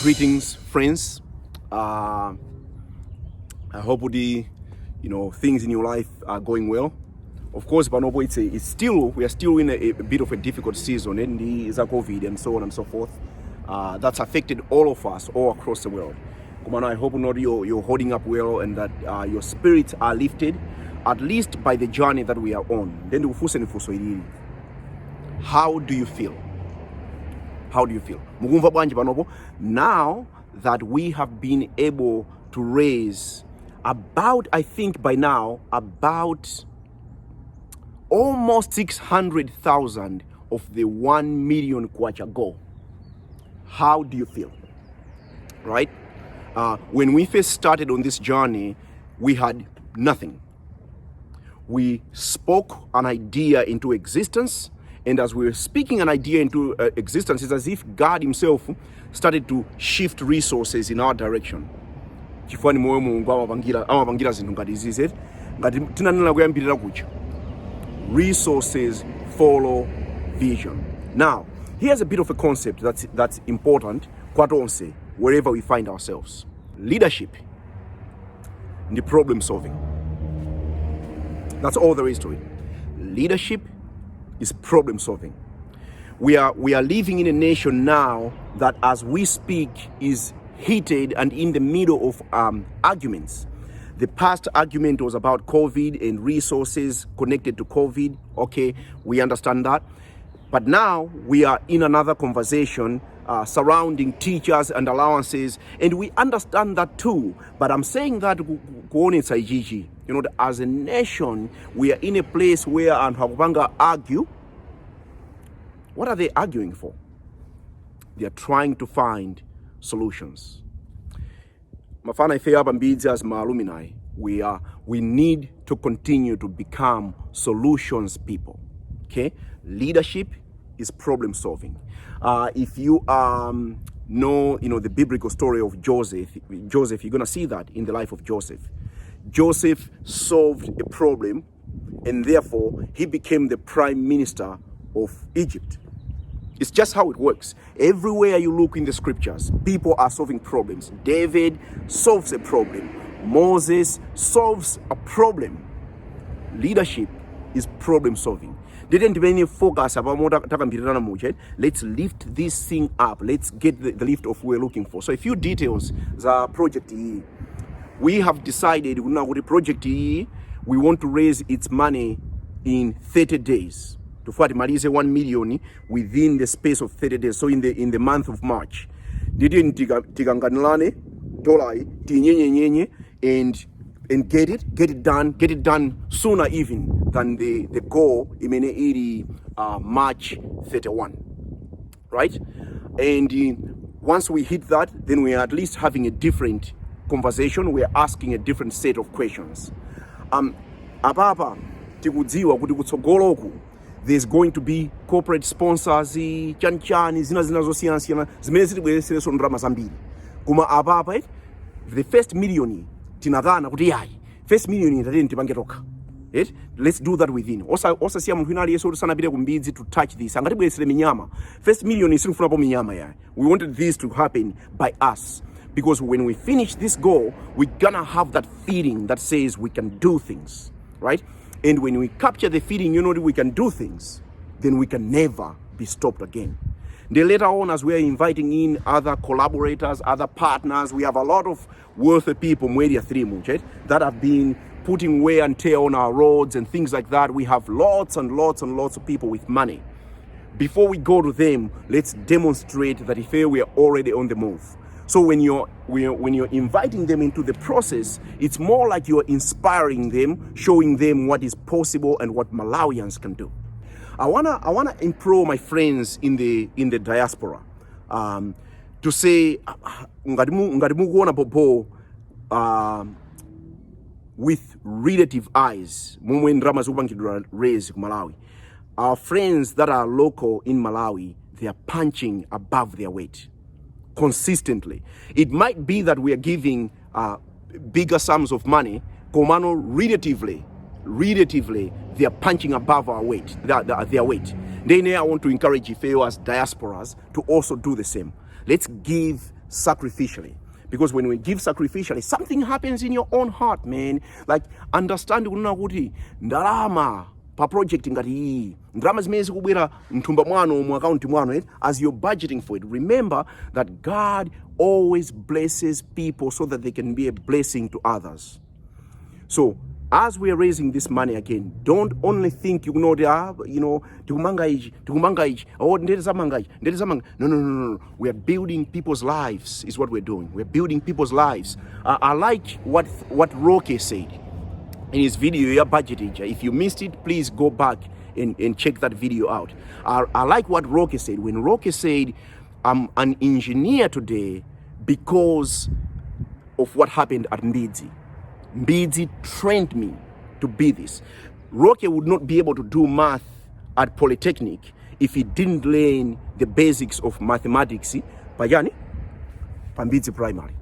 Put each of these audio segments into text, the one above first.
Greetings, friends. I hope things in your life are going well. Of course, Banobo, we are still in a bit of a difficult season, and the COVID and so on and so forth. That's affected all of us, all across the world. Kumano, I hope you're holding up well and that your spirits are lifted, at least by the journey that we are on. Then how do you feel? How do you feel? Now that we have been able to raise about, I think by now, about almost 600,000 of the 1 million kwacha goal. How do you feel? Right? When we first started on this journey, we had nothing. We spoke an idea into existence. And as we were speaking an idea into existence, it's as if God himself started to shift resources in our direction. Resources follow vision. Now, here's a bit of a concept that's important, wherever we find ourselves. Leadership, the problem solving. That's all there is to it. Leadership is problem solving. We are living in a nation now that, as we speak, is heated and in the middle of arguments. The past argument was about COVID and resources connected to COVID. Okay, we understand that. But now we are in another conversation surrounding teachers and allowances, and we understand that too. But I'm saying that as a nation, we are in a place where Anhabanga argue. What are they arguing for? They are trying to find solutions. Mafana Ifeab Mbidzi as Maaluminai, we need to continue to become solutions people. Okay? Leadership is problem solving. If you know the biblical story of Joseph, you're gonna see that in the life of Joseph. Joseph solved a problem, and therefore he became the prime minister of Egypt. It's just how it works. Everywhere you look in the scriptures, people are solving problems. David solves a problem. Moses solves a problem. Leadership is problem solving. Didn't many focus about let's lift this thing up. Let's get the lift of what we're looking for. So a few details. The project E. We have decided with the project E, we want to raise its money in 30 days. To Malize 1 million within the space of 30 days. So in the month of March. Didn't tiganganlane, dolai, tinyenyenye, and get it done sooner even than the goal in March 31. Right? And once we hit that, then we are at least having a different conversation. We are asking a different set of questions. Ababa tikudziwa kuti kutsogoloku, there's going to be corporate sponsors, chanchani, zinazosiyana zimene zitibweresere ndrama zambiri. Kuma ababa the first million tinadhana kuti yayi first million tateni tipangetoka. Let's do that within. Osa siya munthu inali yeso sanapite ku Mbidzi to touch this. Angatibweresere minyama. First million isifunapo minyama yayi. We wanted this to happen by us. Because when we finish this goal, we're gonna have that feeling that says we can do things, right? And when we capture the feeling, we can do things, then we can never be stopped again. Then later on, as we're inviting in other collaborators, other partners, we have a lot of worthy people, that have been putting wear and tear on our roads and things like that. We have lots and lots and lots of people with money. Before we go to them, let's demonstrate that we are already on the move. So when you're inviting them into the process, it's more like you're inspiring them, showing them what is possible and what Malawians can do. I wanna implore my friends in the diaspora to say with relative eyes. Our friends that are local in Malawi, they are punching above their weight. Consistently. It might be that we are giving bigger sums of money. Komano, relatively, they are punching above our weight, their weight. Then I want to encourage Ifeo as diasporas to also do the same. Let's give sacrificially. Because when we give sacrificially, something happens in your own heart, man. Like, understand kuti ndalama pa project ngati iyi, ndalama zimene zikubwera mthumba mwanu mu account mwanu, as you're budgeting for it, remember that God always blesses people so that they can be a blessing to others. So as we are raising this money again, don't only think tikumanga ichi, oh no. We are building people's lives is what we're doing. We're building people's lives. I like what Roque said in his video, your budgeting. If you missed it, please go back and check that video out. I like what Roque said. When Roque said, I'm an engineer today because of what happened at Mbidzi. Mbidzi trained me to be this. Roque would not be able to do math at Polytechnic if he didn't learn the basics of mathematics pa Mbidzi Primary.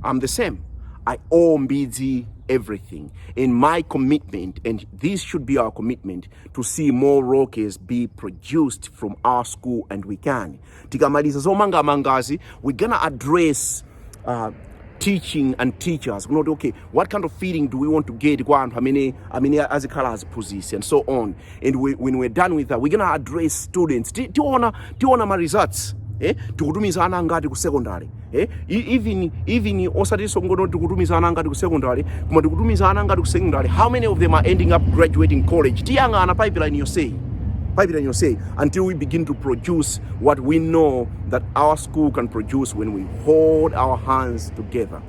I'm the same. I owe Mbidzi everything. In my commitment, and this should be our commitment, to see more Roques be produced from our school, and we can. Tikamaliza zomanga mangazi, we're gonna address teaching and teachers. Okay, what kind of feeding do we want to get? How many as a colors position and so on. And when we're done with that, we're gonna address students. Tiona my results. Tikutumiza ana ngati ku secondary. Even osati songono tikutumiza ana ngati ku secondary, kuma tikutumiza ana ngati ku secondary. How many of them are ending up graduating college? Tiyanga ana pipeline you say, until we begin to produce what we know that our school can produce when we hold our hands together.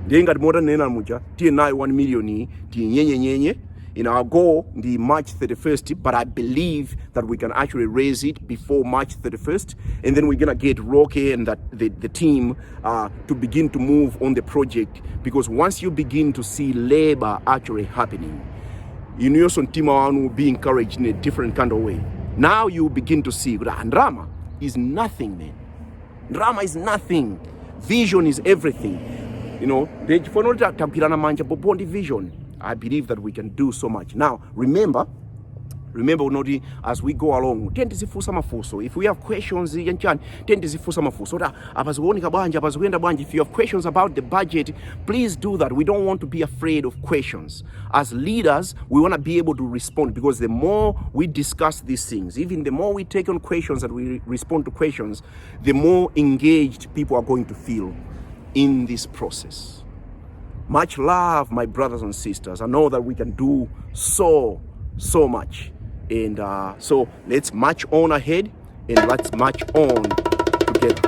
Denga more than nena muja, TNI 1 million, nyenye. In our goal, the March 31st, but I believe that we can actually raise it before March 31st, and then we're gonna get Roque and the team to begin to move on the project, because once you begin to see labor actually happening, Union team will be encouraged in a different kind of way. Now you begin to see that drama is nothing, man. Drama is nothing. Vision is everything. For not vision. I believe that we can do so much. Now, remember, as we go along, if we have questions, if you have questions about the budget, please do that. We don't want to be afraid of questions. As leaders, we want to be able to respond, because the more we discuss these things, even the more we take on questions and we respond to questions, the more engaged people are going to feel in this process. Much love, my brothers and sisters. I know that we can do so much. And so let's march on ahead, and let's march on together.